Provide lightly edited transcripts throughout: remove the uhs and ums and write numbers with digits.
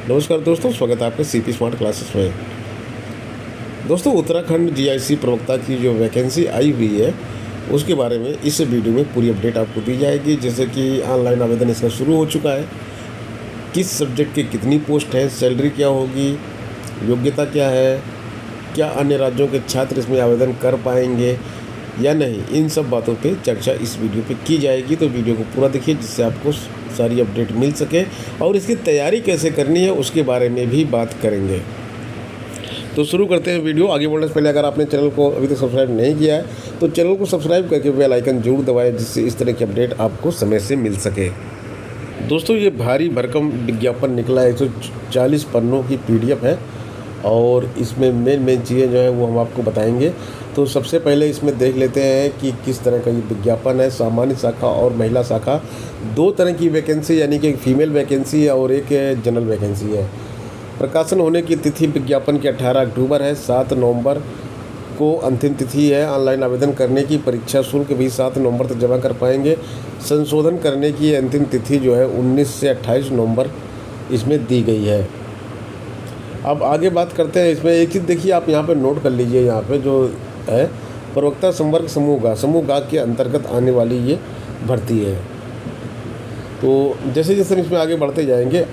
नमस्कार दोस्तों, स्वागत है आपके सीपी स्मार्ट क्लासेस में। दोस्तों, उत्तराखंड जीआईसी प्रवक्ता की जो वैकेंसी आई हुई है उसके बारे में इस वीडियो में पूरी अपडेट आपको दी जाएगी। जैसे कि ऑनलाइन आवेदन इसका शुरू हो चुका है, किस सब्जेक्ट की कितनी पोस्ट है, सैलरी क्या होगी, योग्यता क्या है, क्या अन्य राज्यों के छात्र इसमें आवेदन कर पाएंगे या नहीं, इन सब बातों पे चर्चा इस वीडियो पे की जाएगी। तो वीडियो को पूरा देखिए जिससे आपको सारी अपडेट मिल सके, और इसकी तैयारी कैसे करनी है उसके बारे में भी बात करेंगे। तो शुरू करते हैं वीडियो। आगे बढ़ने से पहले अगर आपने चैनल को अभी तक सब्सक्राइब नहीं किया है तो चैनल को सब्सक्राइब करके बेल आइकन जरूर दबाएं, जिससे इस तरह की अपडेट आपको समय से मिल सके। दोस्तों, ये भारी भरकम विज्ञापन निकला है, 140 पन्नों की PDF है और इसमें मेन चीज़ें जो है वो हम आपको बताएंगे। तो सबसे पहले इसमें देख लेते हैं कि किस तरह का ये विज्ञापन है। सामान्य शाखा और महिला शाखा, दो तरह की वैकेंसी, यानी कि एक फीमेल वैकेंसी है और एक जनरल वैकेंसी है। प्रकाशन होने की तिथि विज्ञापन की 18 अक्टूबर है। 7 नवंबर को अंतिम तिथि है ऑनलाइन आवेदन करने की। परीक्षा शुल्क भी 7 नवंबर तक जमा कर पाएंगे। संशोधन करने की अंतिम तिथि जो है 19 से 28 नवंबर इसमें दी गई है। अब आगे बात करते हैं। इसमें एक चीज़ देखिए, आप यहाँ पे नोट कर लीजिए, यहाँ पे जो है प्रवक्ता संवर्ग समूह गा के अंतर्गत आने वाली ये भर्ती है। तो जैसे जैसे हम इसमें आगे बढ़ते जाएंगे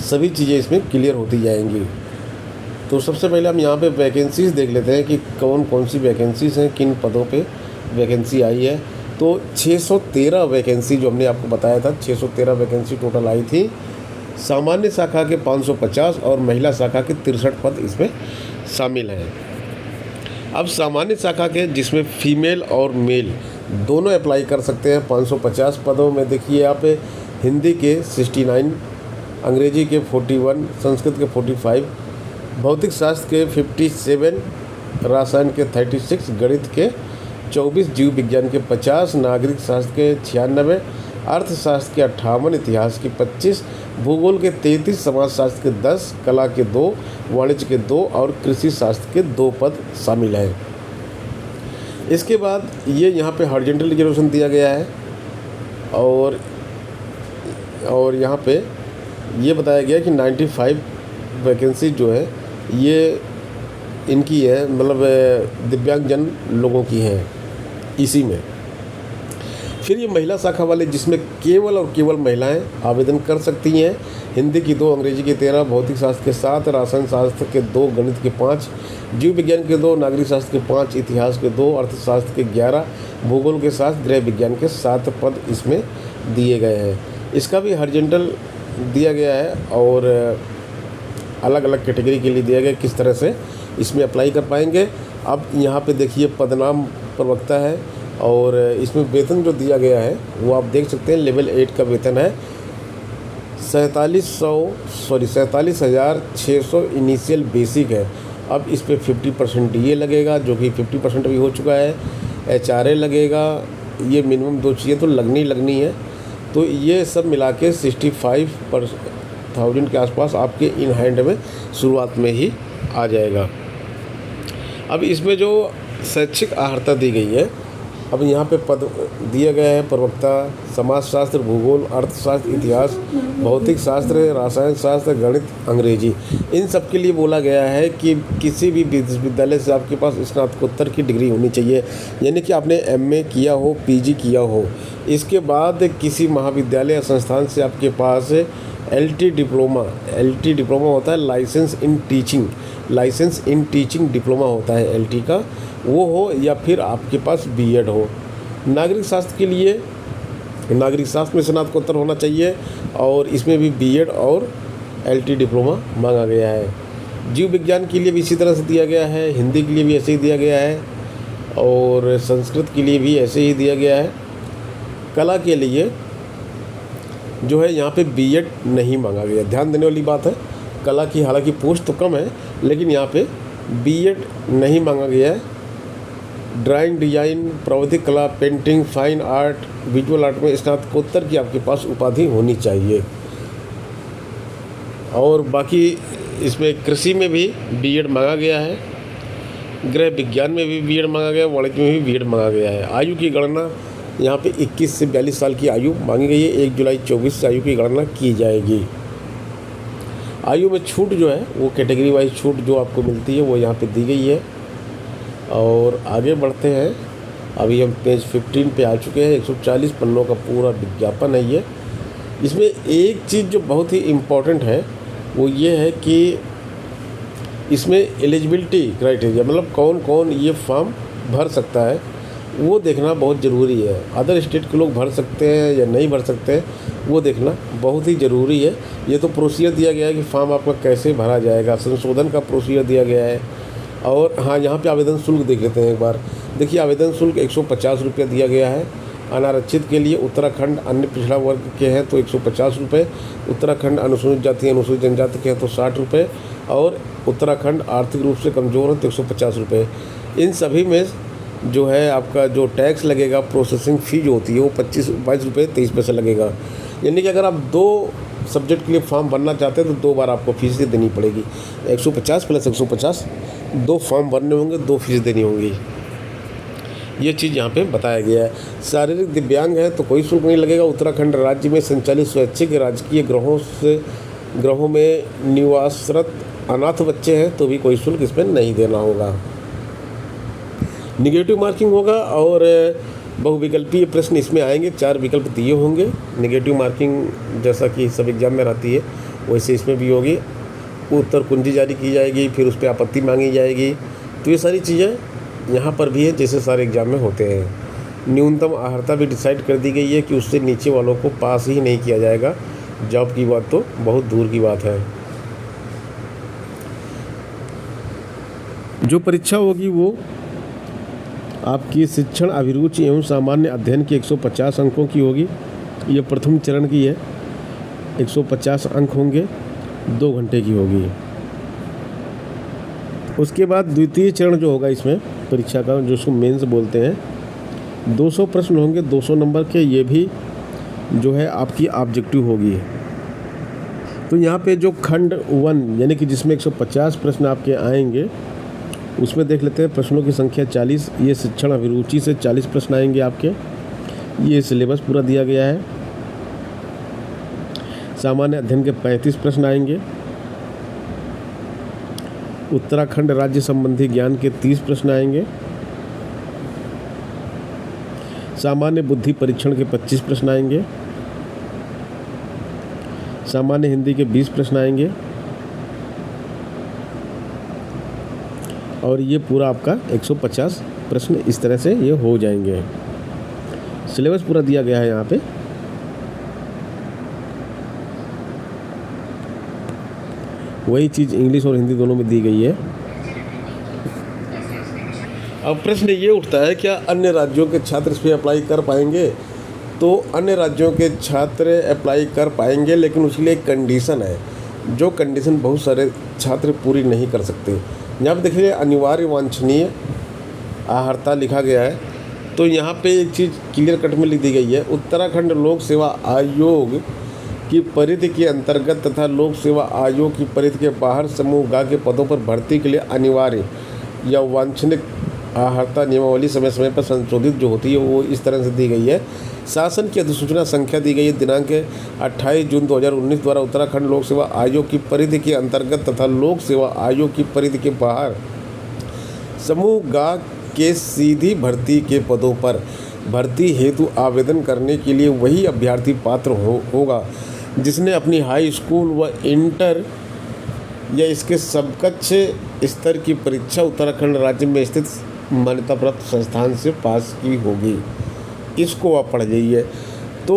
सभी चीज़ें इसमें क्लियर होती जाएंगी। तो सबसे पहले हम यहाँ पे वैकेंसीज देख लेते हैं कि कौन कौन सी वैकेंसीज हैं, किन पदों पे वैकेंसी आई है। तो 613 वैकेंसी जो हमने आपको बताया था, 613 वैकेंसी टोटल आई थी। सामान्य शाखा के 550 और महिला शाखा के 63 पद इसमें शामिल हैं। अब सामान्य शाखा के, जिसमें फीमेल और मेल दोनों अप्लाई कर सकते हैं, 550 पदों में देखिए आप हिंदी के 69, अंग्रेजी के 41, संस्कृत के 45, भौतिक शास्त्र के 57, रसायन के 36, गणित के 24, जीव विज्ञान के 50, नागरिक शास्त्र के 96, अर्थशास्त्र के 58, इतिहास के 25, भूगोल के 33, समाजशास्त्र के 10, कला के 2, वाणिज्य के 2 और कृषि शास्त्र के 2 पद शामिल हैं। इसके बाद ये यहाँ पे हॉरिजॉन्टल रिजर्वेशन दिया गया है और यहाँ पे ये बताया गया कि 95 वैकेंसी जो है ये इनकी है, मतलब दिव्यांगजन लोगों की हैं इसी में। फिर ये महिला शाखा वाले, जिसमें केवल और केवल महिलाएं आवेदन कर सकती हैं। हिंदी की 2, अंग्रेजी के 13, भौतिक शास्त्र के 7, रसायन शास्त्र के 2, गणित के 5, जीव विज्ञान के 2, नागरिक शास्त्र के 5, इतिहास के 2, अर्थशास्त्र के 11, भूगोल के 7, गृह विज्ञान के 7 पद इसमें दिए गए हैं। इसका भी हॉरिजॉन्टल दिया गया है और अलग अलग कैटेगरी के लिए दिया गया, किस तरह से इसमें अप्लाई कर पाएंगे। अब यहाँ पे देखिए पदनाम प्रवक्ता है और इसमें वेतन जो दिया गया है वो आप देख सकते हैं। लेवल 8 का वेतन है 47,600 इनिशियल बेसिक है। अब इस पे 50% DA लगेगा, जो कि 50% भी हो चुका है। HRA लगेगा, ये मिनिमम 2 चीज़ें तो लगनी है। तो ये सब मिला के 65,000 के आसपास आपके इन हैंड में शुरुआत में ही आ जाएगा। अब इसमें जो शैक्षिक अर्हता दी गई है, अब यहाँ पे पद दिए गए हैं प्रवक्ता समाजशास्त्र, भूगोल, अर्थशास्त्र, इतिहास, भौतिक शास्त्र, रसायन शास्त्र, गणित, अंग्रेजी। इन सब के लिए बोला गया है कि किसी भी विश्वविद्यालय से आपके पास स्नातकोत्तर की डिग्री होनी चाहिए, यानी कि आपने MA किया हो, PG किया हो। इसके बाद किसी महाविद्यालय या संस्थान से आपके पास LT डिप्लोमा होता है, लाइसेंस इन टीचिंग डिप्लोमा होता है LT का, वो हो, या फिर आपके पास BEd हो। नागरिक शास्त्र के लिए नागरिक शास्त्र में स्नातकोत्तर होना चाहिए और इसमें भी BEd और LT डिप्लोमा मांगा गया है। जीव विज्ञान के लिए भी इसी तरह से दिया गया है, हिंदी के लिए भी ऐसे ही दिया गया है और संस्कृत के लिए भी ऐसे ही दिया गया है। कला के लिए जो है यहाँ पे BEd नहीं मांगा गया, ध्यान देने वाली बात है। कला की हालांकि पोस्ट तो कम है, लेकिन यहाँ पे BEd नहीं मांगा गया है। ड्राइंग, डिजाइन, प्रावधिक कला, painting, fine art, visual art में स्नातकोत्तर की आपके पास उपाधि होनी चाहिए। और बाकी इसमें कृषि में भी BEd मांगा गया है, गृह विज्ञान में भी BEd मांगा गया है, वाणिज्य में भी BEd मांगा गया है। आयु की गणना यहाँ पे 21 से 42 साल की आयु मांगी गई है। 1 जुलाई 24 से आयु की गणना की जाएगी। आयु में छूट जो है वो कैटेगरी वाइज छूट जो आपको मिलती है वो यहाँ पे दी गई है। और आगे बढ़ते हैं, अभी हम पेज 15 पे आ चुके हैं। 140 पन्नों का पूरा विज्ञापन है ये। इसमें एक चीज़ जो बहुत ही इम्पोर्टेंट है वो ये है कि इसमें एलिजिबिलिटी क्राइटेरिया, मतलब कौन कौन ये फॉर्म भर सकता है, वो देखना बहुत ज़रूरी है। अदर स्टेट के लोग भर सकते हैं या नहीं भर सकते हैं, वो देखना बहुत ही ज़रूरी है। ये तो प्रोसीजर दिया गया है कि फॉर्म आपका कैसे भरा जाएगा, संशोधन का प्रोसीजर दिया गया है। और हाँ, यहाँ पे आवेदन शुल्क देख लेते हैं एक बार। देखिए, आवेदन शुल्क 150 रुपये दिया गया है अनारक्षित के लिए। उत्तराखंड अन्य पिछड़ा वर्ग के हैं तो 150 रुपये, उत्तराखंड अनुसूचित जाति अनुसूचित जनजाति के हैं तो 60 रुपये, और उत्तराखंड आर्थिक रूप से कमज़ोर है तो 150 रुपये। इन सभी में जो है आपका जो टैक्स लगेगा, प्रोसेसिंग फ़ी जो होती है वो 22 रुपये 23 पैसे लगेगा। यानी कि अगर आप 2 सब्जेक्ट के लिए फॉर्म भरना चाहते हैं तो 2 बार आपको फीस देनी पड़ेगी। 150 प्लस 150, 2 फॉर्म भरने होंगे, 2 फीस देनी होंगी। ये चीज़ यहाँ पे बताया गया है। शारीरिक दिव्यांग है तो कोई शुल्क नहीं लगेगा। उत्तराखंड राज्य में संचालित स्वैच्छिक राजकीय गृहों में निवासरत अनाथ बच्चे हैं तो भी कोई शुल्क इसमें नहीं देना होगा। निगेटिव मार्किंग होगा और बहुविकल्पीय प्रश्न इसमें आएंगे। 4 विकल्प दिए होंगे। निगेटिव मार्किंग जैसा कि सब एग्जाम में रहती है वैसे इसमें भी होगी। उत्तर कुंजी जारी की जाएगी, फिर उस पर आपत्ति मांगी जाएगी। तो ये सारी चीज़ें यहाँ पर भी है जैसे सारे एग्जाम में होते हैं। न्यूनतम अर्हता भी डिसाइड कर दी गई है कि उससे नीचे वालों को पास ही नहीं किया जाएगा। जॉब की बात तो बहुत दूर की बात है। जो परीक्षा होगी वो आपकी शिक्षण अभिरुचि एवं सामान्य अध्ययन की 150 अंकों की होगी। ये प्रथम चरण की है, 150 अंक होंगे, 2 घंटे की होगी। उसके बाद द्वितीय चरण जो होगा इसमें परीक्षा का, जो उसको मेंस बोलते हैं, 200 प्रश्न होंगे 200 नंबर के। ये भी जो है आपकी ऑब्जेक्टिव होगी। तो यहाँ पे जो खंड 1 यानी कि जिसमें 150 प्रश्न आपके आएंगे उसमें देख लेते हैं। प्रश्नों की संख्या 40। ये शिक्षण अभिरुचि से 40 प्रश्न आएंगे आपके। ये सिलेबस पूरा दिया गया है। सामान्य अध्ययन के 35 प्रश्न आएंगे। उत्तराखंड राज्य संबंधी ज्ञान के 30 प्रश्न आएंगे। सामान्य बुद्धि परीक्षण के 25 प्रश्न आएंगे। सामान्य हिंदी के 20 प्रश्न आएंगे। और ये पूरा आपका 150 प्रश्न इस तरह से ये हो जाएंगे। सिलेबस पूरा दिया गया है यहाँ पे। वही चीज़ इंग्लिश और हिंदी दोनों में दी गई है। अब प्रश्न ये उठता है, क्या अन्य राज्यों के छात्र इस पर अप्लाई कर पाएंगे? तो अन्य राज्यों के छात्र अप्लाई कर पाएंगे, लेकिन उसके लिए एक कंडीशन है, जो कंडीशन बहुत सारे छात्र पूरी नहीं कर सकते। यहाँ पे देखिए, अनिवार्य वांछनीय आहर्ता लिखा गया है। तो यहाँ पे एक चीज़ क्लियर कट में लिख दी गई है, उत्तराखंड लोक सेवा आयोग की परिधि के अंतर्गत तथा लोक सेवा आयोग की परिधि के बाहर समूह ग के पदों पर भर्ती के लिए अनिवार्य या वांछनीय आहर्ता नियमावली समय समय पर संशोधित जो होती है वो इस तरह से दी गई है। शासन की अधिसूचना संख्या दी गई है दिनांक 28 जून 2019 द्वारा उत्तराखंड लोक सेवा आयोग की परिधि के अंतर्गत तथा लोक सेवा आयोग की परिधि के बाहर समूह ग के सीधी भर्ती के पदों पर भर्ती हेतु आवेदन करने के लिए वही अभ्यर्थी पात्र होगा जिसने अपनी हाई स्कूल व इंटर या इसके समकक्ष स्तर की परीक्षा उत्तराखंड राज्य में स्थित मान्यता प्राप्त संस्थान से पास की होगी। इसको आप पढ़ जाइए। तो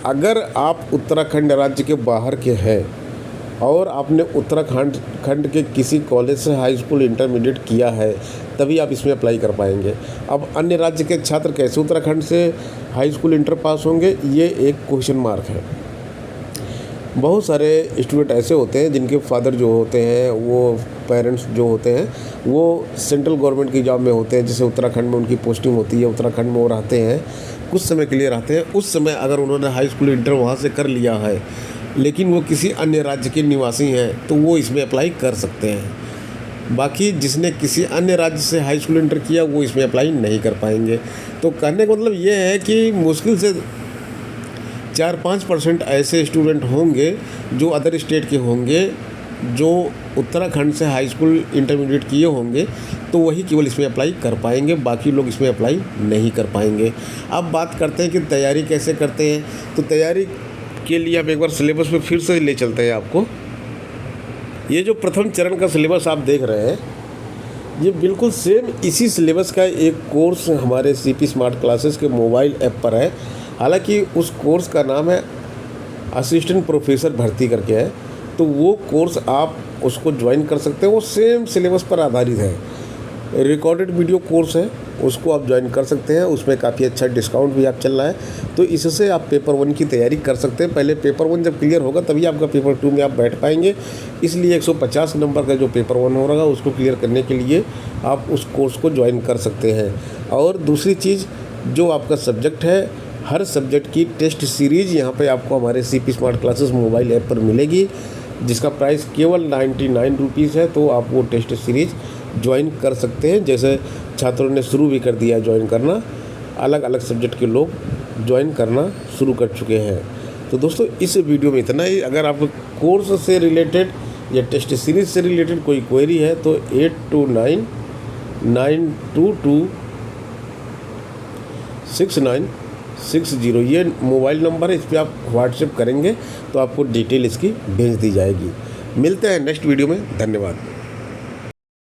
अगर आप उत्तराखंड राज्य के बाहर के हैं और आपने उत्तराखंड के किसी कॉलेज से हाई स्कूल इंटरमीडिएट किया है तभी आप इसमें अप्लाई कर पाएंगे। अब अन्य राज्य के छात्र कैसे उत्तराखंड से हाई स्कूल इंटर पास होंगे, ये एक क्वेश्चन मार्क है। बहुत सारे स्टूडेंट ऐसे होते हैं जिनके फादर जो होते हैं, वो पेरेंट्स जो होते हैं वो सेंट्रल गवर्नमेंट की जॉब में होते हैं। जैसे उत्तराखंड में उनकी पोस्टिंग होती है, उत्तराखंड में वो रहते हैं, कुछ समय के लिए रहते हैं। उस समय अगर उन्होंने हाई स्कूल इंटर वहाँ से कर लिया है लेकिन वो किसी अन्य राज्य के निवासी हैं तो वो इसमें अप्लाई कर सकते हैं। बाकी जिसने किसी अन्य राज्य से हाई स्कूल इंटर किया वो इसमें अप्लाई नहीं कर पाएंगे। तो कहने का मतलब ये है कि मुश्किल से 4-5% ऐसे स्टूडेंट होंगे जो अदर स्टेट के होंगे जो उत्तराखंड से हाई स्कूल इंटरमीडिएट किए होंगे तो वही केवल इसमें अप्लाई कर पाएंगे, बाकी लोग इसमें अप्लाई नहीं कर पाएंगे। अब बात करते हैं कि तैयारी कैसे करते हैं। तो तैयारी के लिए हम एक बार सिलेबस पे फिर से ले चलते हैं आपको। ये जो प्रथम चरण का सिलेबस आप देख रहे हैं, ये बिल्कुल सेम इसी सिलेबस का एक कोर्स हमारे सीपी स्मार्ट क्लासेस के मोबाइल ऐप पर है। हालांकि उस कोर्स का नाम है असिस्टेंट प्रोफेसर भर्ती करके है, तो वो कोर्स आप उसको ज्वाइन कर सकते हैं। वो सेम सिलेबस पर आधारित है, रिकॉर्डेड वीडियो कोर्स है, उसको आप ज्वाइन कर सकते हैं। उसमें काफ़ी अच्छा डिस्काउंट भी आप चल रहा है, तो इससे आप पेपर 1 की तैयारी कर सकते हैं। पहले पेपर 1 जब क्लियर होगा तभी आपका पेपर 2 में आप बैठ पाएंगे। इसलिए 150 नंबर का जो पेपर 1 हो रहा उसको क्लियर करने के लिए आप उस कोर्स को ज्वाइन कर सकते हैं। और दूसरी चीज़, जो आपका सब्जेक्ट है, हर सब्जेक्ट की टेस्ट सीरीज़ यहाँ पे आपको हमारे CP smart classes mobile app पर मिलेगी, जिसका प्राइस केवल 99 रुपीज़ है। तो आप वो टेस्ट सीरीज़ ज्वाइन कर सकते हैं। जैसे छात्रों ने शुरू भी कर दिया ज्वाइन करना, अलग अलग सब्जेक्ट के लोग ज्वाइन करना शुरू कर चुके हैं। तो दोस्तों, इस वीडियो में इतना ही। अगर आपको कोर्स से रिलेटेड या टेस्ट सीरीज़ से रिलेटेड कोई क्वेरी है तो 8299226960 ये मोबाइल नंबर है, इस पर आप व्हाट्सएप करेंगे तो आपको डिटेल इसकी भेज दी जाएगी। मिलते हैं नेक्स्ट वीडियो में। धन्यवाद।